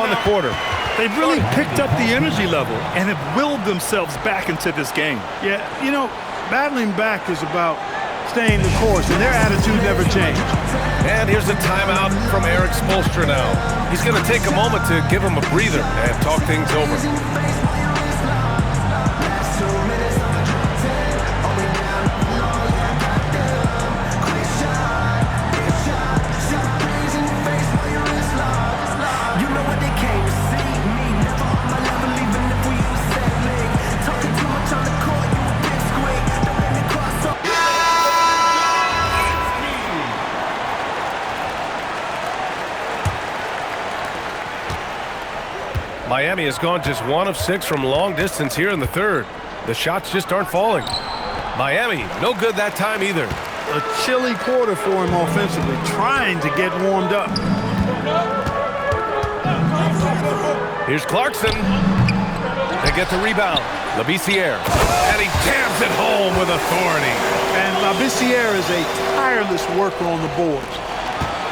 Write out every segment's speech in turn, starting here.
on the quarter. They've really picked up the energy level and have willed themselves back into this game. Yeah, you know, battling back is about staying the course, and their attitude never changed. And here's a timeout from Eric Spoelstra now. He's going to take a moment to give him a breather and talk things over. Miami has gone just 1 of 6 from long distance here in the third. The shots just aren't falling. Miami, no good that time either. A chilly quarter for him offensively, trying to get warmed up. Here's Clarkson. They get the rebound. Labissiere. And he jams it home with authority. And Labissiere is a tireless worker on the boards,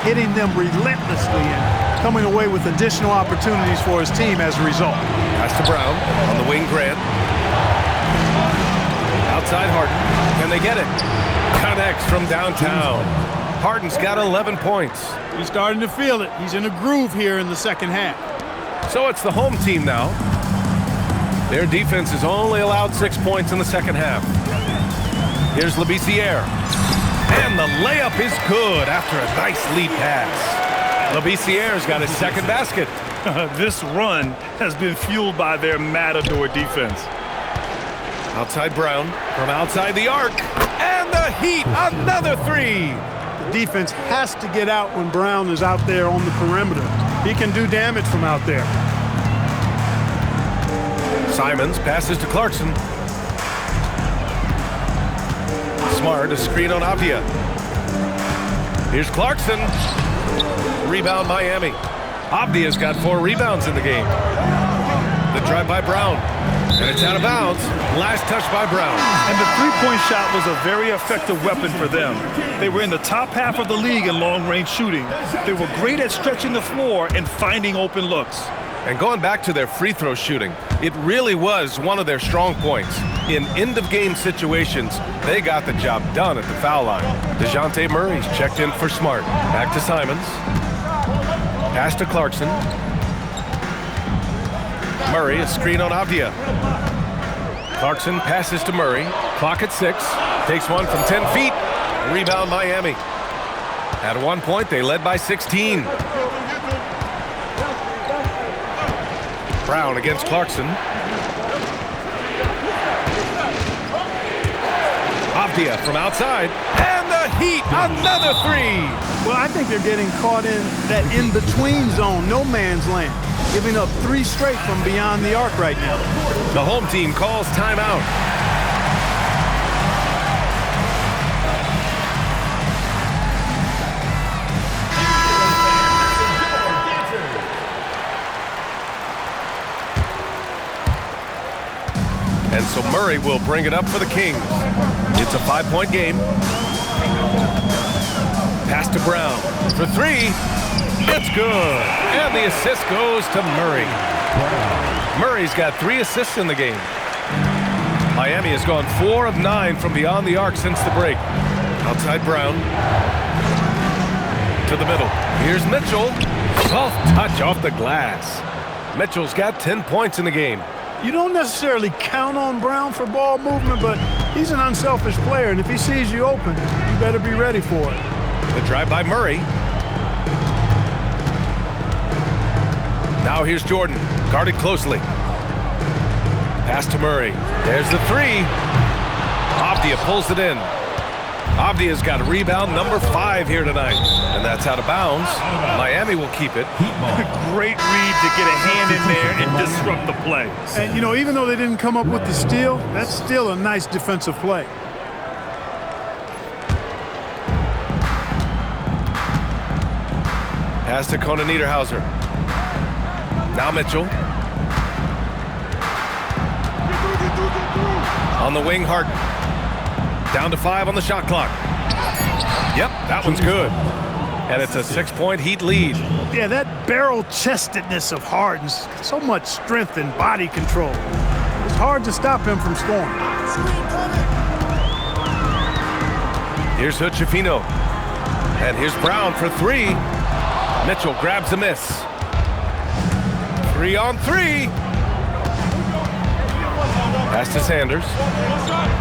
hitting them relentlessly and coming away with additional opportunities for his team as a result. Pass to Brown on the wing. Grant. Outside Harden. Can they get it? Connects from downtown. Harden's got 11 points. He's starting to feel it. He's in a groove here in the second half. So it's the home team now. Their defense has only allowed 6 points in the second half. Here's Labissiere. And the layup is good after a nice lead pass. Labissiere's got his second basket. This run has been fueled by their Matador defense. Outside Brown from outside the arc. And the Heat, another three. The defense has to get out when Brown is out there on the perimeter. He can do damage from out there. Simons passes to Clarkson. Smart, a screen on Avdia. Here's Clarkson. Rebound Miami. Avdia's got 4 rebounds in the game. The drive by Brown. And it's out of bounds. Last touch by Brown. And the three-point shot was a very effective weapon for them. They were in the top half of the league in long-range shooting. They were great at stretching the floor and finding open looks. And going back to their free throw shooting, it really was one of their strong points. In end-of-game situations, they got the job done at the foul line. DeJounte Murray's checked in for Smart. Back to Simons. Pass to Clarkson. Murray, a screen on Avdia. Clarkson passes to Murray. Clock at 6. Takes one from 10 feet. Rebound Miami. At one point, they led by 16. Brown against Clarkson. Avdia from outside. And the Heat, another three. Well, I think they're getting caught in that in-between zone, no man's land, giving up 3 straight from beyond the arc right now. The home team calls timeout. And so Murray will bring it up for the Kings. It's a 5-point game. Pass to Brown for 3. It's good. And the assist goes to Murray. Murray's got 3 assists in the game. Miami has gone 4 of 9 from beyond the arc since the break. Outside Brown. To the middle. Here's Mitchell. Soft touch off the glass. Mitchell's got 10 points in the game. You don't necessarily count on Brown for ball movement, but he's an unselfish player, and if he sees you open, you better be ready for it. The drive by Murray. Now here's Jordan, guarded closely. Pass to Murray. There's the 3. Avdia pulls it in. Avdia's got rebound number 5 here tonight. And that's out of bounds. Miami will keep it. Great read to get a hand in there and disrupt the play. And, you know, even though they didn't come up with the steal, that's still a nice defensive play. Pass to Conan Niederhauser. Now Mitchell. On the wing, Harden. Down to 5 on the shot clock. Yep, that one's good. And it's a 6-point Heat lead. Yeah, that barrel-chestedness of Harden, so much strength and body control. It's hard to stop him from scoring. Here's Hood-Schifino. And here's Brown for three. Mitchell grabs a miss. 3 on 3. Pass to Sanders.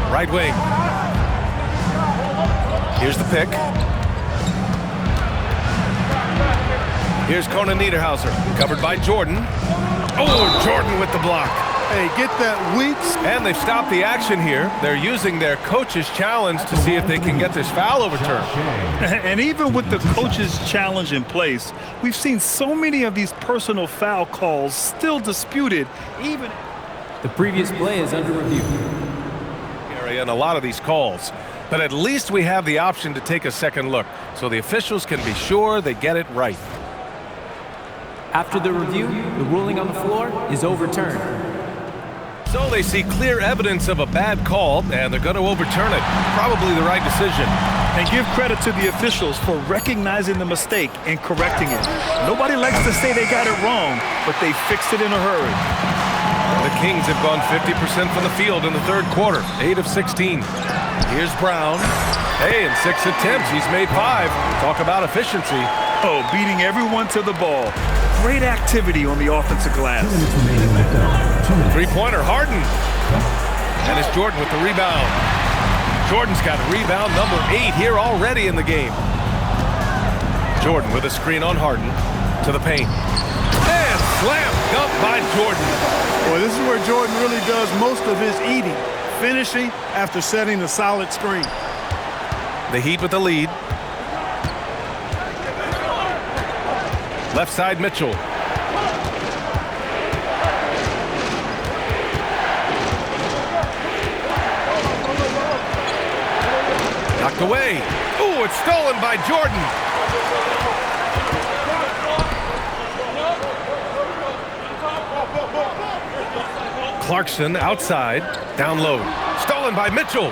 Right wing. Here's the pick. Here's Conan Niederhauser, covered by Jordan. Oh, Jordan with the block. Hey, get that weak. And they've stopped the action here. They're using their coach's challenge to see if they can get this foul overturned. And even with the coach's challenge in place, we've seen so many of these personal foul calls still disputed, even... The previous play is under review. And a lot of these calls. But at least we have the option to take a second look, so the officials can be sure they get it right. After the review, the ruling on the floor is overturned. So they see clear evidence of a bad call, and they're going to overturn it. Probably the right decision. And give credit to the officials for recognizing the mistake and correcting it. Nobody likes to say they got it wrong, but they fixed it in a hurry. The Kings have gone 50% from the field in the third quarter, 8 of 16. Here's Brown. Hey, in 6 attempts, he's made 5. Talk about efficiency. Oh, beating everyone to the ball. Great activity on the offensive glass. Three-pointer, Harden. And it's Jordan with the rebound. Jordan's got rebound number 8 here already in the game. Jordan with a screen on Harden to the paint. And slammed up by Jordan. Boy, this is where Jordan really does most of his eating, finishing after setting a solid screen. The Heat with the lead. Left side, Mitchell. Knocked away. Ooh, it's stolen by Jordan. Clarkson outside, down low. Stolen by Mitchell.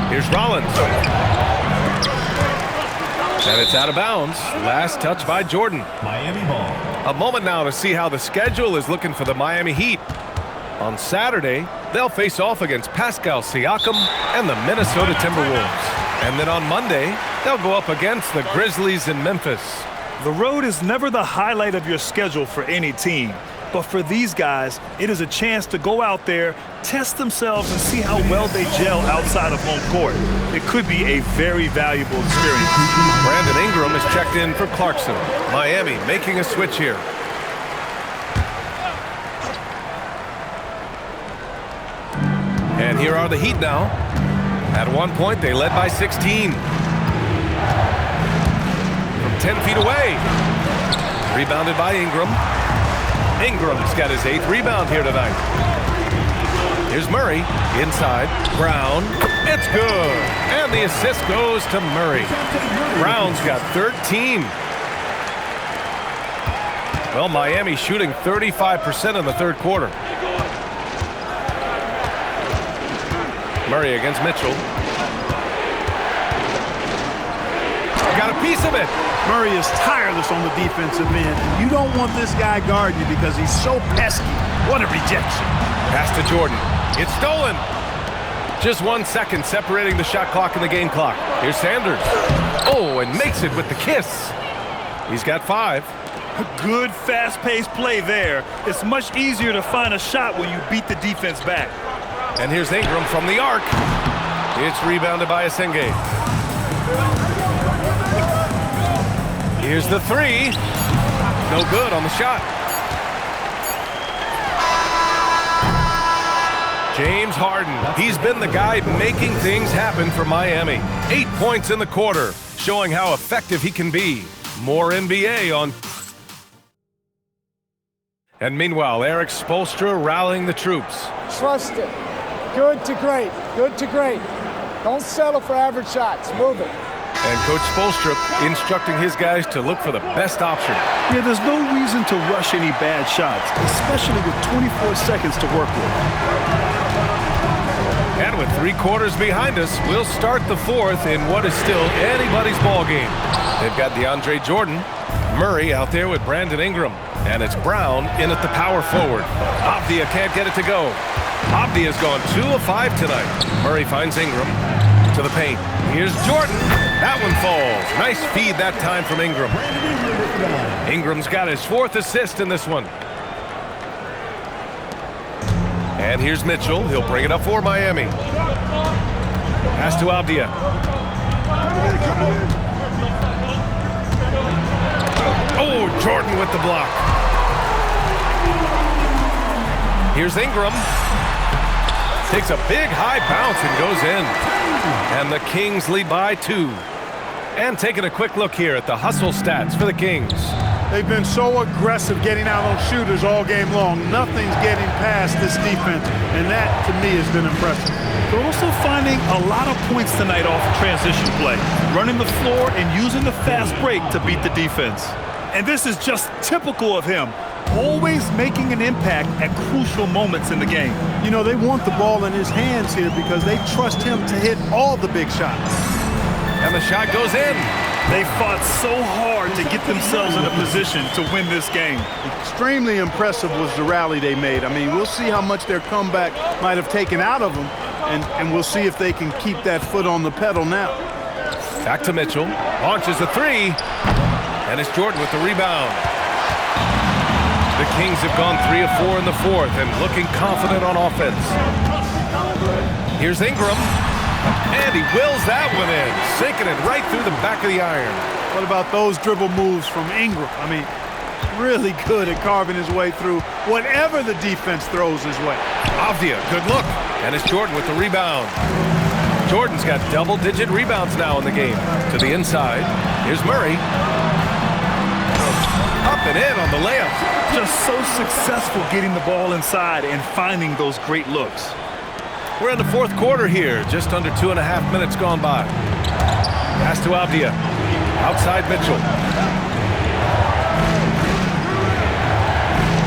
Here's Rollins. And it's out of bounds. Last touch by Jordan. Miami ball. A moment now to see how the schedule is looking for the Miami Heat. On Saturday, they'll face off against Pascal Siakam and the Minnesota Timberwolves. And then on Monday, they'll go up against the Grizzlies in Memphis. The road is never the highlight of your schedule for any team. But for these guys, it is a chance to go out there, test themselves, and see how well they gel outside of home court. It could be a very valuable experience. Brandon Ingram is checked in for Clarkson. Miami making a switch here. And here are the Heat now. At one point, they led by 16. From 10 feet away. Rebounded by Ingram. Ingram's got his 8th rebound here tonight. Here's Murray, inside, Brown, it's good. And the assist goes to Murray. Brown's got 13. Well, Miami shooting 35% in the third quarter. Murray against Mitchell. Got a piece of it. Murray is tireless on the defensive end. You don't want this guy guarding you because he's so pesky. What a rejection. Pass to Jordan. It's stolen. Just 1 second separating the shot clock and the game clock. Here's Sanders. Oh, and makes it with the kiss. He's got 5. A good, fast-paced play there. It's much easier to find a shot when you beat the defense back. And here's Ingram from the arc. It's rebounded by Asenge. Here's the 3. No good on the shot. James Harden. He's been the guy making things happen for Miami. 8 points in the quarter, showing how effective he can be. More NBA on. And meanwhile, Eric Spoelstra rallying the troops. Trust it. Good to great. Good to great. Don't settle for average shots. Move it. And Coach Spoelstra instructing his guys to look for the best option. Yeah, there's no reason to rush any bad shots, especially with 24 seconds to work with. And with 3 quarters behind us, we'll start the 4th in what is still anybody's ball game. They've got DeAndre Jordan, Murray out there with Brandon Ingram, and it's Brown in at the power forward. Avdia can't get it to go. Avdia's gone 2 of 5 tonight. Murray finds Ingram to the paint. Here's Jordan. That one falls. Nice feed that time from Ingram. Ingram's got his 4th assist in this one. And here's Mitchell. He'll bring it up for Miami. Pass to Avdia. Oh, Jordan with the block. Here's Ingram. Takes a big high bounce and goes in. And the Kings lead by 2. And taking a quick look here at the hustle stats for the Kings. They've been so aggressive getting out on shooters all game long. Nothing's getting past this defense, and that, to me, has been impressive. They're also finding a lot of points tonight off transition play, running the floor and using the fast break to beat the defense. And this is just typical of him, always making an impact at crucial moments in the game. You know, they want the ball in his hands here because they trust him to hit all the big shots. And the shot goes in. They fought so hard to get themselves in a position to win this game. Extremely impressive was the rally they made. I mean, we'll see how much their comeback might have taken out of them, and we'll see if they can keep that foot on the pedal now. Back to Mitchell. Launches a 3. And it's Jordan with the rebound. The Kings have gone 3 of 4 in the 4th and looking confident on offense. Here's Ingram. And he wills that one in, sinking it right through the back of the iron. What about those dribble moves from Ingram? I mean, really good at carving his way through whatever the defense throws his way. Avdia, good look. And it's Jordan with the rebound. Jordan's got double-digit rebounds now in the game. To the inside. Here's Murray. Up and in on the layup. Just so successful getting the ball inside and finding those great looks. We're in the 4th quarter here. Just under 2.5 minutes gone by. Pass to Avdia. Outside Mitchell.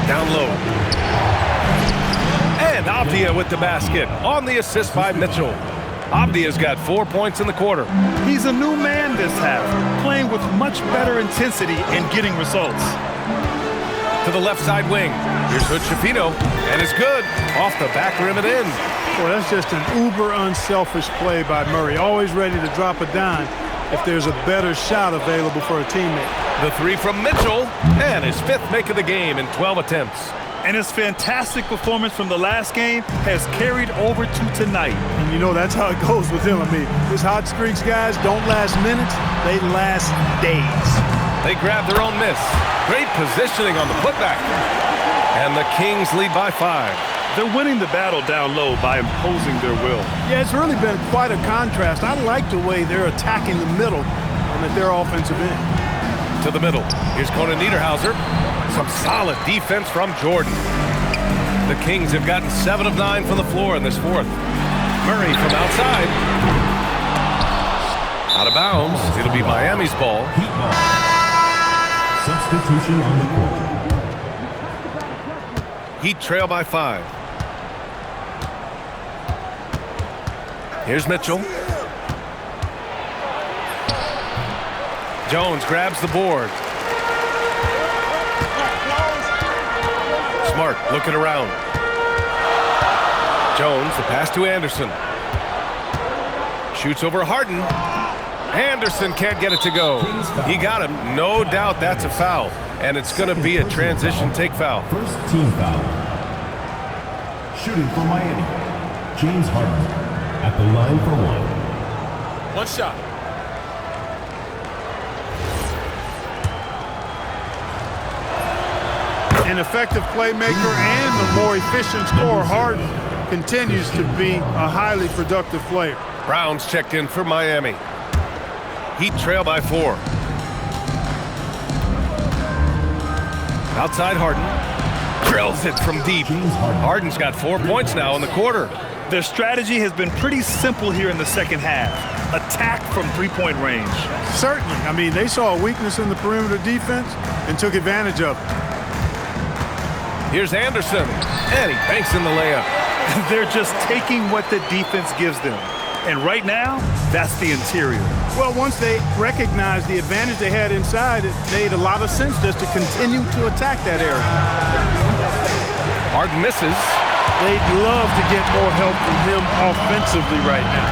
Down low. And Avdia with the basket on the assist by Mitchell. Avdia's got 4 points in the quarter. He's a new man this half, playing with much better intensity and getting results. To the left side wing. Here's Hood Schifino, and it's good. Off the back rim and in. Boy, that's just an uber unselfish play by Murray. Always ready to drop a dime if there's a better shot available for a teammate. The 3 from Mitchell, and his 5th make of the game in 12 attempts. And his fantastic performance from the last game has carried over to tonight. And you know, that's how it goes with him. I mean, his hot streaks, guys, don't last minutes. They last days. They grab their own miss. Great positioning on the putback. And the Kings lead by 5. They're winning the battle down low by imposing their will. Yeah, it's really been quite a contrast. I like the way they're attacking the middle at their offensive end. To the middle. Here's Conan Niederhauser. Some solid defense from Jordan. The Kings have gotten 7 of 9 from the floor in this 4th. Murray from outside. Out of bounds. It'll be Miami's ball. Substitution on the court. Heat trail by 5. Here's Mitchell. Jones grabs the board. Smart looking around. Jones, the pass to Anderson. Shoots over Harden. Anderson can't get it to go. He got him. No doubt that's a foul. And it's going to be a transition take foul. First team foul. Shooting for Miami, James Harden at the line for 1. One shot. An effective playmaker and the more efficient scorer, Harden continues to be a highly productive player. Brown's checked in for Miami. Heat trail by 4. Outside Harden. Drills it from deep. Harden's got 4 points now in the quarter. Their strategy has been pretty simple here in the second half. Attack from three-point range. Certainly. I mean, they saw a weakness in the perimeter defense and took advantage of it. Here's Anderson. And he banks in the layup. They're just taking what the defense gives them. And right now, that's the interior. Well, once they recognized the advantage they had inside, it made a lot of sense just to continue to attack that area. Harden misses. They'd love to get more help from him offensively right now.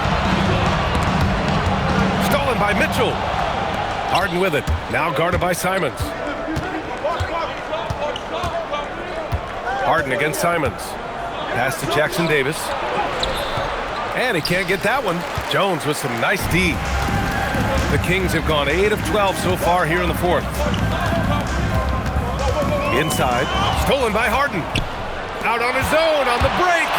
Stolen by Mitchell. Harden with it. Now guarded by Simons. Harden against Simons. Pass to Jackson Davis. And he can't get that one. Jones with some nice D. The Kings have gone 8 of 12 so far here in the fourth. Inside. Stolen by Harden. Out on his own on the break.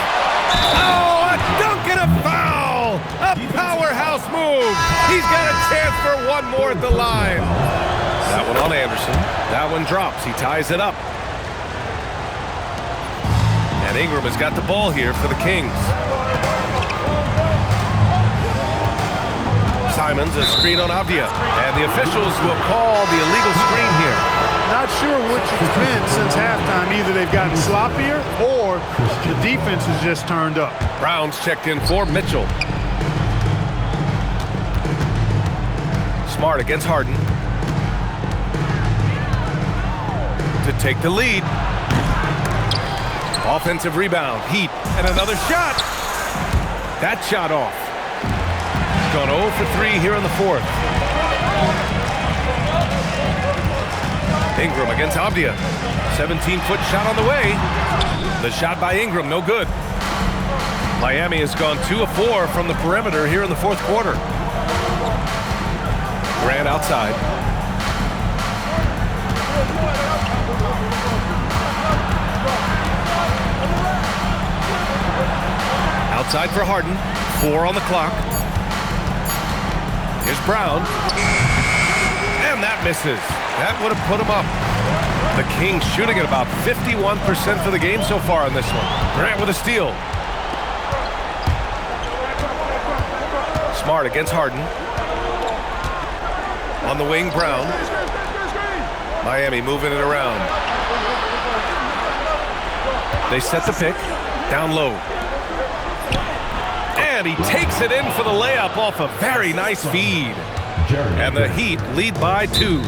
Oh, a dunk and a foul. A powerhouse move. He's got a chance for one more at the line. That one on Anderson. That one drops. He ties it up. And Ingram has got the ball here for the Kings. Simons, a screen on Avdia. And the officials will call the illegal screen here. Not sure which it's been since halftime. Either they've gotten sloppier or the defense has just turned up. Brown's checked in for Mitchell. Smart against Harden. To take the lead. Offensive rebound. Heat. And another shot. That shot off. He's gone 0 for 3 here in the fourth. Ingram against Avdia. 17-foot shot on the way. The shot by Ingram, no good. Miami has gone 2 of 4 from the perimeter here in the fourth quarter. Grant outside. Outside for Harden. 4 on the clock. Here's Brown. And that misses. That would have put him up. The Kings shooting at about 51% for the game so far on this one. Grant with a steal. Smart against Harden. On the wing, Brown. Miami moving it around. They set the pick. Down low. And he takes it in for the layup off a very nice feed. And the Heat lead by 2.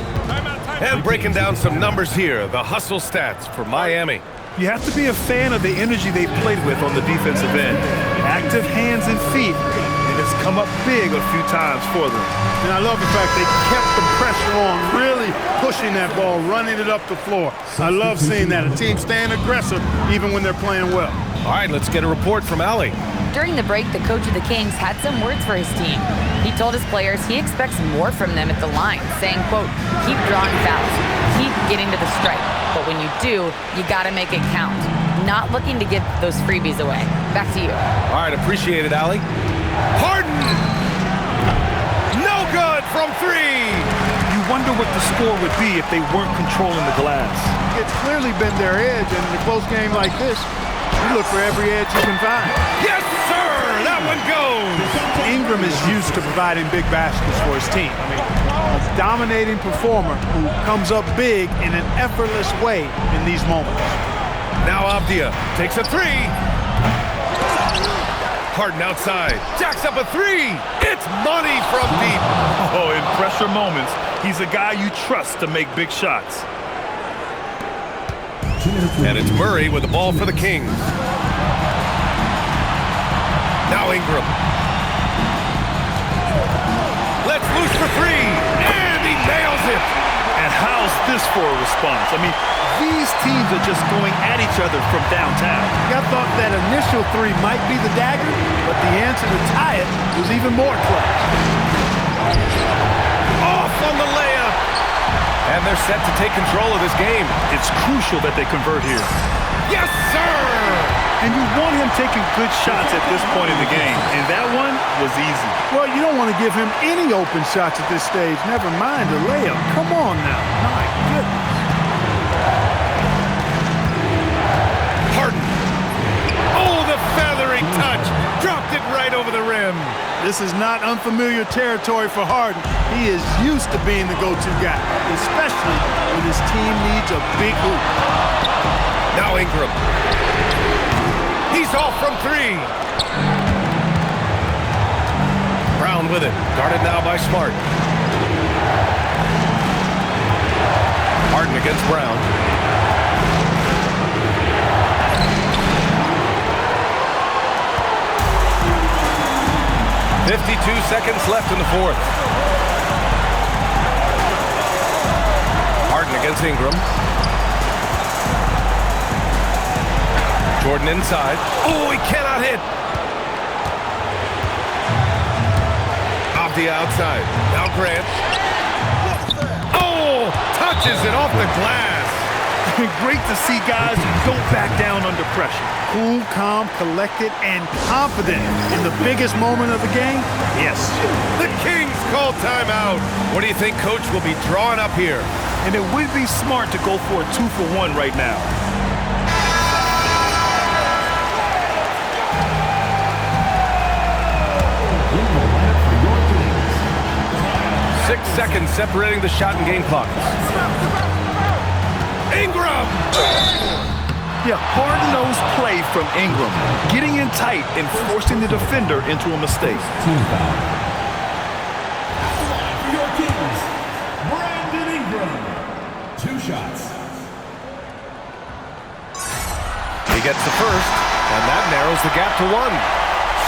And breaking down some numbers here, the hustle stats for Miami. You have to be a fan of the energy they played with on the defensive end. Active hands and feet, and it's come up big a few times for them. And I love the fact they kept the pressure on, really pushing that ball, running it up the floor. I love seeing that. A team staying aggressive even when they're playing well. All right, let's get a report from Allie. During the break, the coach of the Kings had some words for his team. He told his players he expects more from them at the line, saying, quote, keep drawing fouls, keep getting to the stripe. But when you do, you got to make it count. Not looking to give those freebies away. Back to you. All right, appreciate it, Allie. Harden! No good from 3! You wonder what the score would be if they weren't controlling the glass. It's clearly been their edge, and in a close game like this, you look for every edge you can find. Yes, sir! That one goes! Ingram is used to providing big baskets for his team. A dominating performer who comes up big in an effortless way in these moments. Now Avdia takes a 3. Harden outside. Jacks up a 3. It's money from deep. Oh, in pressure moments, he's a guy you trust to make big shots. And it's Murray with the ball for the Kings. Now Ingram. Let's loose for 3. And he nails it. And how's this for a response? I mean, these teams are just going at each other from downtown. I thought that initial 3 might be the dagger, but the answer to tie it was even more clutch. Off on the layup. And they're set to take control of this game. It's crucial that they convert here. Yes, sir! And you want him taking good shots at this point in the game, and that one was easy. Well, you don't want to give him any open shots at this stage, never mind a layup. Come on now. My goodness. Harden. Oh, the feathery touch. Dropped it right over the rim. This is not unfamiliar territory for Harden. He is used to being the go-to guy, especially when his team needs a big hoop. Now Ingram. He's off from 3. Brown with it. Guarded now by Smart. Harden against Brown. .52 left in the fourth. Harden against Ingram. Jordan inside. Oh, he cannot hit. Off the outside. Now Grant. Oh, touches it off the glass. Great to see guys who don't back down under pressure. Cool, calm, collected, and confident in the biggest moment of the game? Yes. The Kings call timeout. What do you think Coach will be drawing up here? And it would be smart to go for a 2-for-1 right now. 6 seconds separating the shot and game clock. Ingram! Yeah, hard-nosed play from Ingram, getting in tight and forcing the defender into a mistake. Team foul. For your Kings, Brandon Ingram. 2 shots. He gets the first, and that narrows the gap to 1.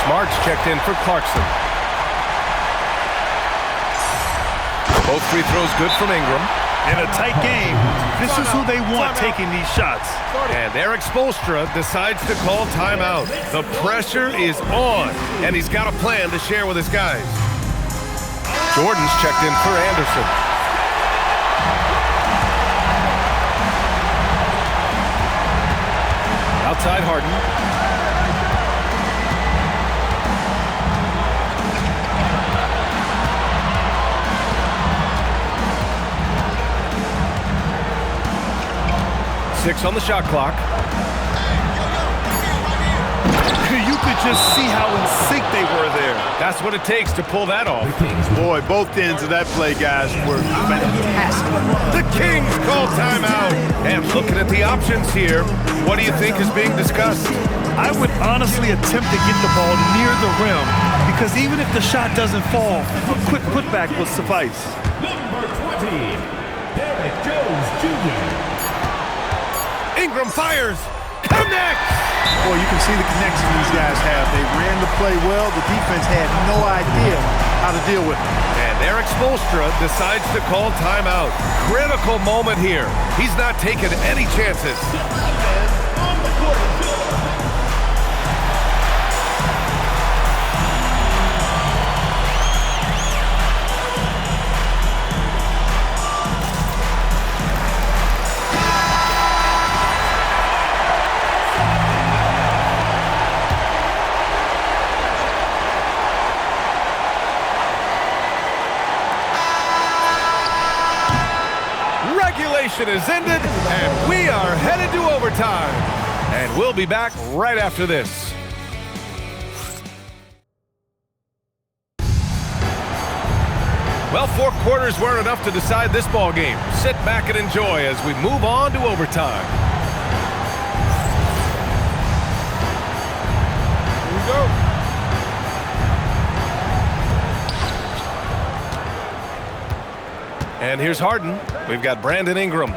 Smart's checked in for Clarkson. Both free throws good from Ingram. In a tight game, this is who they want taking these shots. And Eric Spoelstra decides to call timeout. The pressure is on, and he's got a plan to share with his guys. Jordan's checked in for Anderson. Outside Harden. Six on the shot clock. You could just see how in sync they were there. That's what it takes to pull that off. Boy, both ends of that play, guys, were fantastic. The Kings call timeout. And looking at the options here, what do you think is being discussed? I would honestly attempt to get the ball near the rim because even if the shot doesn't fall, a quick putback will suffice. Number 20, Derek Jones Jr. Ingram fires. Connects. Boy, you can see the connection these guys have. They ran the play well. The defense had no idea how to deal with it. And Eric Spoelstra decides to call timeout. Critical moment here. He's not taking any chances. Is ended, and we are headed to overtime. And we'll be back right after this. Well, 4 quarters weren't enough to decide this ball game. Sit back and enjoy as we move on to overtime. Here we go. And here's Harden. We've got Brandon Ingram.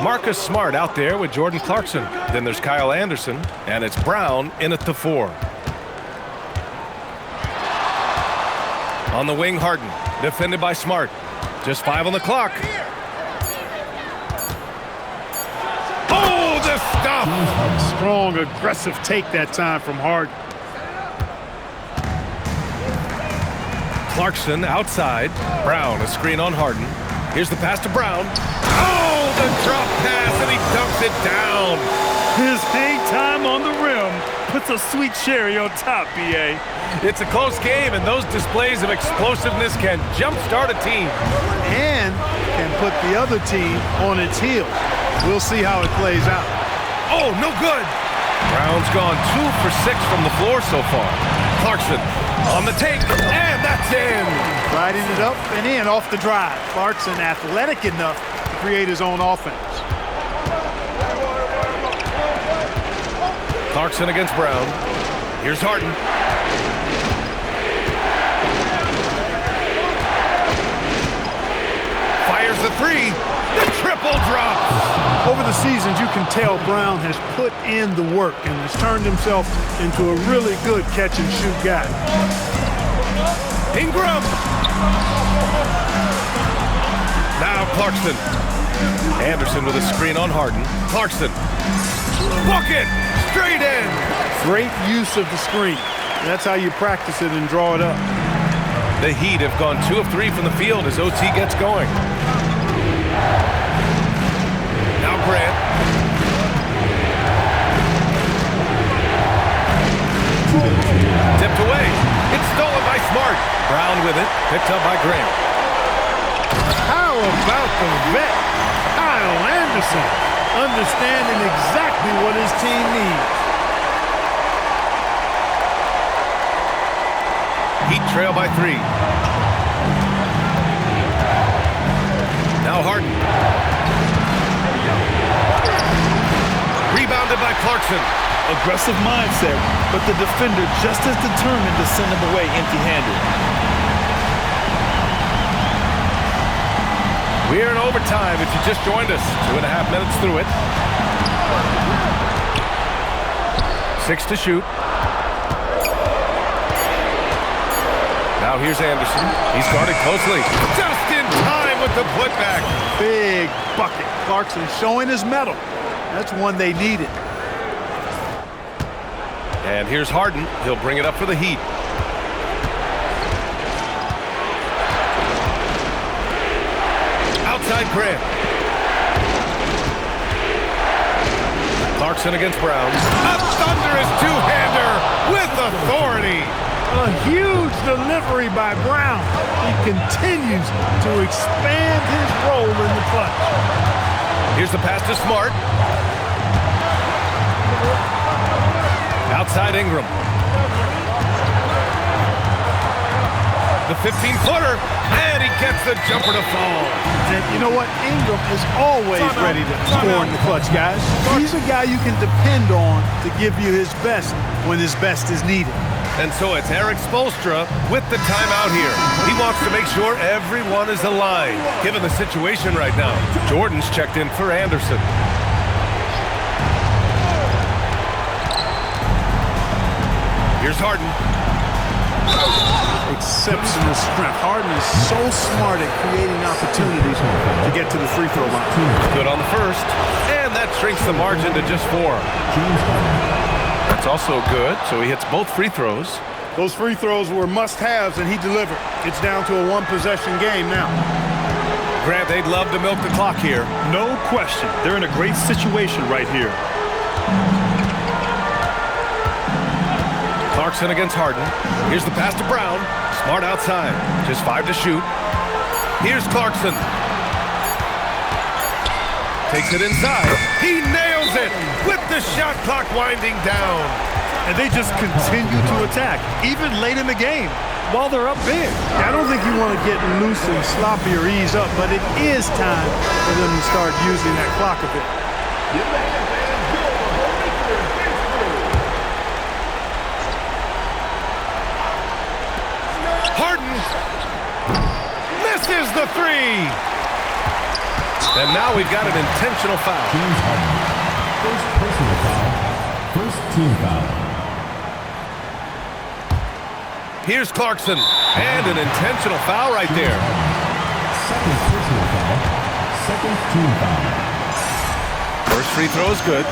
Marcus Smart out there with Jordan Clarkson. Then there's Kyle Anderson, and it's Brown in at the 4. On the wing, Harden, defended by Smart. Just 5 on the clock. Oh, the stop! Strong, aggressive take that time from Harden. Clarkson outside. Brown, a screen on Harden. Here's the pass to Brown. Oh, the drop pass, and he dumps it down. His hang time on the rim puts a sweet cherry on top, B.A. It's a close game, and those displays of explosiveness can jumpstart a team. And can put the other team on its heels. We'll see how it plays out. Oh, no good. Brown's gone 2 for 6 from the floor so far. Clarkson on the take, and that's in. Riding it up and in off the drive. Clarkson athletic enough to create his own offense. Clarkson against Brown. Here's Harden. Fires the three. The triple drop. Over the seasons, you can tell Brown has put in the work and has turned himself into a really good catch-and-shoot guy. Ingram. Now Clarkson. Anderson with a screen on Harden. Clarkson. Bucket. Straight in. Great use of the screen. That's how you practice it and draw it up. The Heat have gone 2 of 3 from the field as OT gets going. Now Grant. Tipped away. It's stolen by Smart. Brown with it. Picked up by Grant. How about the vet, Kyle Anderson, understanding exactly what his team needs. Heat trail by 3. Now Harden. Rebounded by Clarkson. Aggressive mindset, but the defender just as determined to send him away empty-handed. We're in overtime if you just joined us. 2.5 minutes through it. 6 to shoot. Now here's Anderson. He's guarded closely. Just in time with the putback. Big bucket. Clarkson showing his mettle. That's one they needed. And here's Harden. He'll bring it up for the Heat. Outside Grant. Clarkson against Brown. A thunderous two-hander with authority. A huge delivery by Brown. He continues to expand his role in the clutch. Here's the pass to Smart. Outside Ingram. The 15-footer, and he gets the jumper to fall. And you know what? Ingram is always ready to score in the clutch, guys. He's a guy you can depend on to give you his best when his best is needed. And so it's Eric Spoelstra with the timeout here. He wants to make sure everyone is aligned, given the situation right now. Jordan's checked in for Anderson. Here's Harden. Exceptional strength. Harden is so smart at creating opportunities to get to the free throw line. Good on the first, and that shrinks the margin to just 4. That's also good, so he hits both free throws. Those free throws were must-haves, and he delivered. It's down to a one-possession game now. Grant, they'd love to milk the clock here. No question. They're in a great situation right here. Clarkson against Harden. Here's the pass to Brown. Smart outside. Just 5 to shoot. Here's Clarkson. Takes it inside. He nails it with the shot clock winding down. And they just continue to attack, even late in the game, while they're up big. I don't think you want to get loose and sloppy or ease up, but it is time for them to start using that clock a bit. Harden misses the 3. And now we've got an intentional foul. James Harden. First personal foul. First team foul. Here's Clarkson. And an intentional foul right there. Second personal foul. Second team foul. First free throw is good.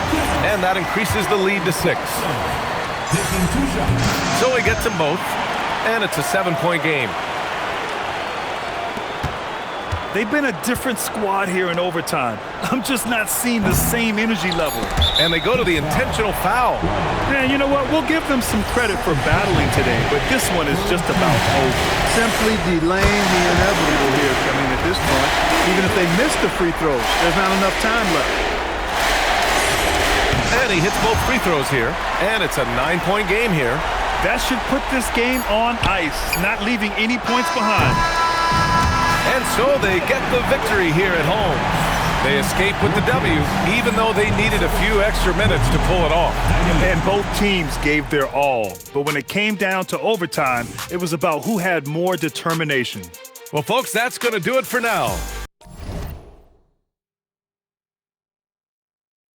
And that increases the lead to 6. Taking 2 shots. So he gets them both. And it's a 7-point game. They've been a different squad here in overtime. I'm just not seeing the same energy level. And they go to the intentional foul. Man, you know what? We'll give them some credit for battling today, but this one is just about over. Simply delaying the inevitable here. I mean, at this point, even if they miss the free throws, there's not enough time left. And he hits both free throws here. And it's a 9-point game here. That should put this game on ice, not leaving any points behind. And so they get the victory here at home. They escaped with the W, even though they needed a few extra minutes to pull it off. And both teams gave their all. But when it came down to overtime, it was about who had more determination. Well, folks, that's going to do it for now.